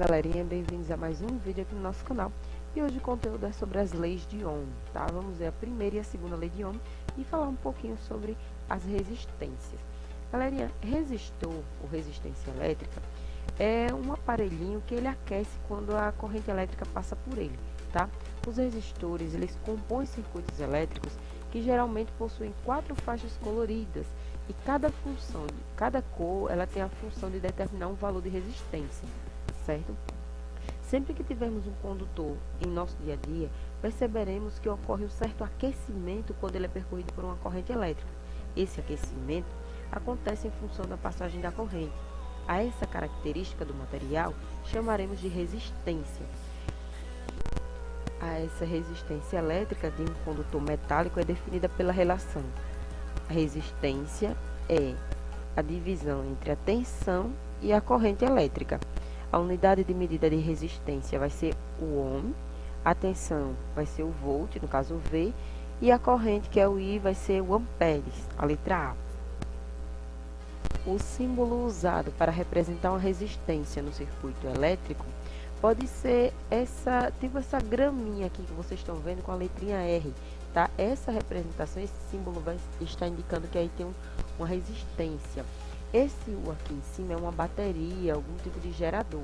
galerinha, bem-vindos a mais um vídeo aqui no nosso canal. E hoje o conteúdo é sobre as leis de Ohm, tá? Vamos ver a primeira e a segunda lei de Ohm e falar um pouquinho sobre as resistências. Galerinha, resistor ou resistência elétrica é um aparelhinho que ele aquece quando a corrente elétrica passa por ele, tá? Os resistores, eles compõem circuitos elétricos que geralmente possuem 4 faixas coloridas e cada cor, ela tem a função de determinar um valor de resistência, certo? Sempre que tivermos um condutor em nosso dia a dia, perceberemos que ocorre um certo aquecimento quando ele é percorrido por uma corrente elétrica. Esse aquecimento acontece em função da passagem da corrente. A essa característica do material chamaremos de resistência. A essa resistência elétrica de um condutor metálico é definida pela relação. A resistência é a divisão entre a tensão e a corrente elétrica. A unidade de medida de resistência vai ser o ohm, a tensão vai ser o volt, no caso o V, e a corrente, que é o I, vai ser o amperes, a letra A. O símbolo usado para representar uma resistência no circuito elétrico pode ser essa graminha aqui que vocês estão vendo com a letrinha R, tá? Essa representação, esse símbolo vai estar indicando que aí tem uma resistência. Esse U aqui em cima é uma bateria, algum tipo de gerador,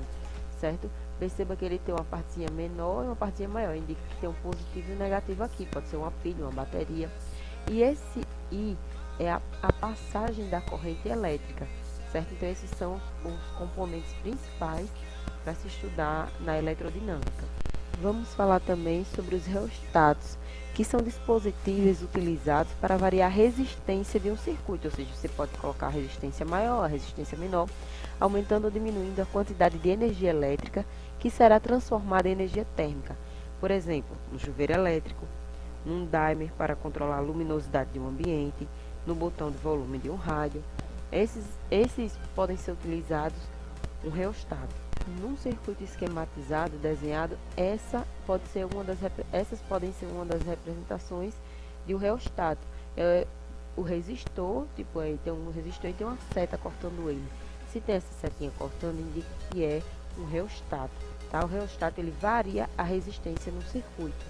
certo? Perceba que ele tem uma partezinha menor e uma partezinha maior, indica que tem um positivo e um negativo aqui, pode ser uma pilha, uma bateria. E esse I é a passagem da corrente elétrica, certo? Então esses são os componentes principais para se estudar na eletrodinâmica. Vamos falar também sobre os reostatos, que são dispositivos utilizados para variar a resistência de um circuito, ou seja, você pode colocar a resistência maior, a resistência menor, aumentando ou diminuindo a quantidade de energia elétrica que será transformada em energia térmica. Por exemplo, no chuveiro elétrico, num dimer para controlar a luminosidade de um ambiente, no botão de volume de um rádio. Esses podem ser utilizados um reostato. Num circuito esquematizado, desenhado, essas podem ser uma das representações de um reostato. O resistor, tipo aí tem um resistor e tem uma seta cortando ele. Se tem essa setinha cortando, indica que é um reostato, tá? O reostato, ele varia a resistência no circuito.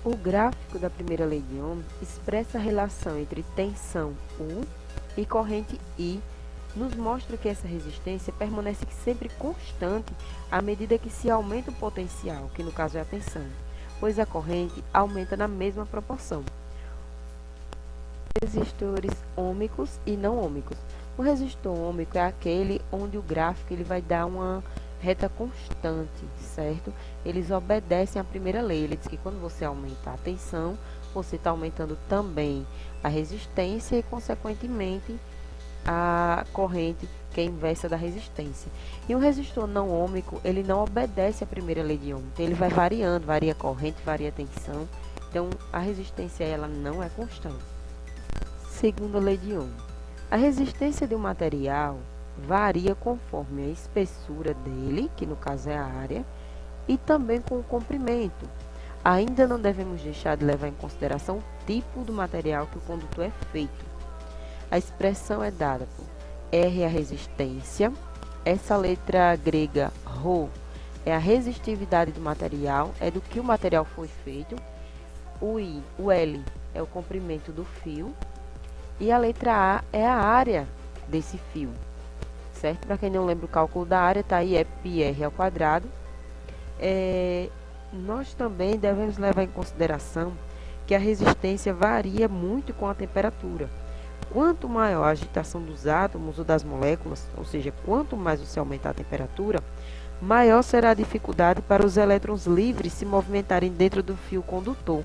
O gráfico da primeira lei de Ohm expressa a relação entre tensão U e corrente I. Nos mostra que essa resistência permanece sempre constante à medida que se aumenta o potencial, que no caso é a tensão, pois a corrente aumenta na mesma proporção. Resistores ômicos e não ômicos. O resistor ômico é aquele onde o gráfico ele vai dar uma reta constante, certo? Eles obedecem à primeira lei. Ele diz que quando você aumenta a tensão, você está aumentando também a resistência e, consequentemente, a corrente, que é inversa da resistência. E o resistor não ômico, ele não obedece à primeira lei de Ohm. Então, ele vai variando, varia a corrente, varia a tensão. Então, a resistência ela não é constante. Segunda lei de Ohm. A resistência de um material varia conforme a espessura dele, que no caso é a área, e também com o comprimento. Ainda não devemos deixar de levar em consideração o tipo do material que o condutor é feito. A expressão é dada por R, a resistência. Essa letra grega ρ é a resistividade do material, é do que o material foi feito. O I, o L é o comprimento do fio. E a letra A é a área desse fio, certo? Para quem não lembra o cálculo da área, tá aí, é πr ao quadrado. Nós também devemos levar em consideração que a resistência varia muito com a temperatura. Quanto maior a agitação dos átomos ou das moléculas, ou seja, quanto mais você aumentar a temperatura, maior será a dificuldade para os elétrons livres se movimentarem dentro do fio condutor.